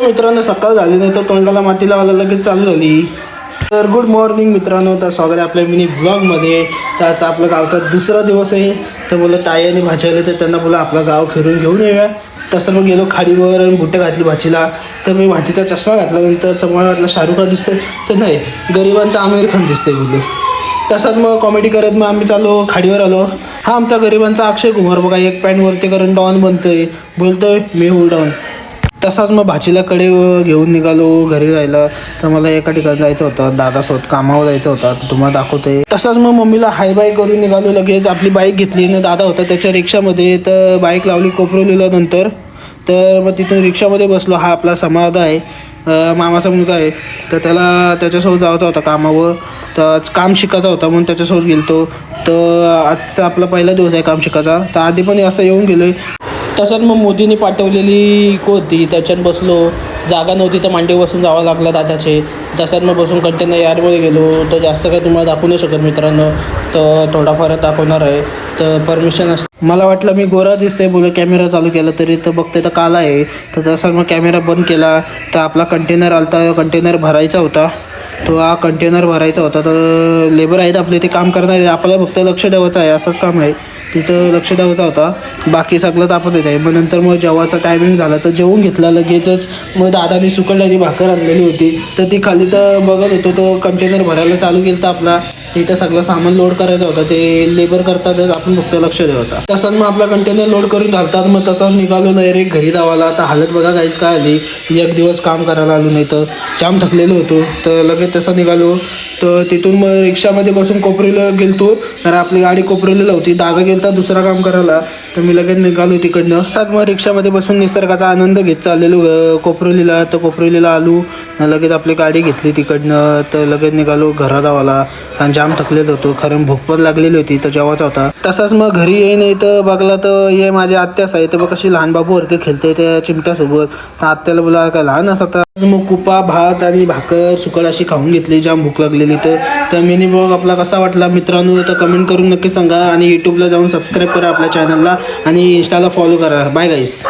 मित्रांनो सकाळ झाली नाही तर तोंडाला माती लावायला लगेच चालू झाली. तर गुड मॉर्निंग मित्रांनो, तर स्वागत आहे आपल्या मिनी ब्लॉगमध्ये. तर आज आपल्या गावचा दुसरा दिवस आहे. तर बोललं ताई आणि भाजी आले तर त्यांना बोला आपलं गाव फिरून घेऊन येऊया. तसं मग गेलो खाडीवर आणि बुट्टे घातली भाजीला. तर मी भाजीचा चष्मा घातल्यानंतर तर मला वाटलं शाहरुख खान दिसतंय, तर नाही, गरिबांचा आमिर खान दिसतंय बोललो. तसाच मग कॉमेडी करत मग आम्ही चाललो खाडीवर आलो. हा आमचा गरिबांचा अक्षय कुमार बघा, एक पॅन्ट वरती करून डॉन बनतोय, बोलतोय मी होल डॉन. तसाच मग भाजीला कडे घेऊन निघालो घरी जायला. तर मला एका ठिकाणी जायचं होतं, दादासोबत कामावर जायचं होतं, तुम्हाला दाखवतोय. तसाच मग मम्मीला हाय बाय करून निघालो. लगेच आपली बाईक घेतली ना, दादा होता त्याच्या रिक्षामध्ये. तर बाईक लावली कोपरवलीला नंतर. तर मग तिथून रिक्षामध्ये बसलो. हा आपला समाध आहे, मामाचा मुलगा आहे. तर त्याला त्याच्यासोबत जायचं होता कामावर. तर आज काम शिकायचा होता म्हणून त्याच्यासोबत गेलतो. तर आजचा आपला पहिला दिवस आहे काम शिकायचा. तर आधी पण असं येऊन गेलो आहे. तसंच मग मोदींनी पाठवलेली होती त्याच्यात बसलो. जागा नव्हती तर मांडी बसून जावं लागलं दादाचे. तसंच मग बसून कंटेनर यार्डमध्ये गेलो. तर जास्त काही तुम्हाला दाखवू नाही शकत मित्रांनो, तर थोडाफार दाखवणार आहे. तर परमिशन असते. मला वाटलं मी गोरा दिसतंय बोले कॅमेरा चालू केला तरी, तर बघते तर काला आहे. तर तसं मग कॅमेरा बंद केला. तर आपला कंटेनर आलता, कंटेनर भरायचा होता. तो हा कंटेनर भरायचा होता. तर लेबर आहेत आपले, ते काम करणार आहे. आपल्याला फक्त लक्ष द्यायचं आहे, असंच काम आहे. तिथं लक्ष द्यायचा होता, बाकी सगळं तापत येत आहे. मग नंतर मग जेवायचा टायमिंग झाला तर जेवून घेतला लगेचच. मग दादाने सुकळल्याची भाकर आणलेली होती तर ती खाली तर बघत होतो. तो कंटेनर भरायला चालू केलं तर आपला तिथं सगळं सामान लोड करायचं होतं. ते लेबर करतातच, आपण फक्त लक्ष द्यायचं. तसंच मग आपला कंटेनर लोड करून घालतात. मग तसाच निघालो डायरेक्ट घरी जावाला. तर हालत बघा काहीच काय आली, एक दिवस काम करायला आलो नाही तर जाम थकलेलो होतो. तर लगेच तसं निघालो. तर तिथून मग रिक्षामध्ये बसून कोपरीला गेलतो. तर आपली गाडी कोपरीला होती, दादा गेलता दुसरा काम करायला. तर मी लगेच निघालो तिकडनं. त्यात मग रिक्षामध्ये बसून निसर्गाचा आनंद घेत चाललेलो कोपरोलीला. तर कोपरोलीला आलो, लगेच आपली गाडी घेतली तिकडनं. तर लगेच निघालो घरा जावाला. आणि जाम थकलेलो होतो, कारण भूक पण लागलेली होती तर जेवायचा होता. तसाच मग घरी येईन तर बघला तर हे माझे आत्याच आहे. तर बघ कशी लहान बाबू वरके खेळते त्या चिमट्यासोबत. तर आत्याला बोला काय लहान असता. मग कुपा भात आणि भाकर सुकळ अशी खाऊन घेतली, जाम भूक लागलेली. तर मिनी ब्लॉग आपला कसा वाटला मित्रांनो तर कमेंट करून नक्की सांगा. आणि यूट्यूबला जाऊन सबस्क्राईब करा आपल्या चॅनलला आणि इंस्टाला फॉलो करा. बाय गाईस.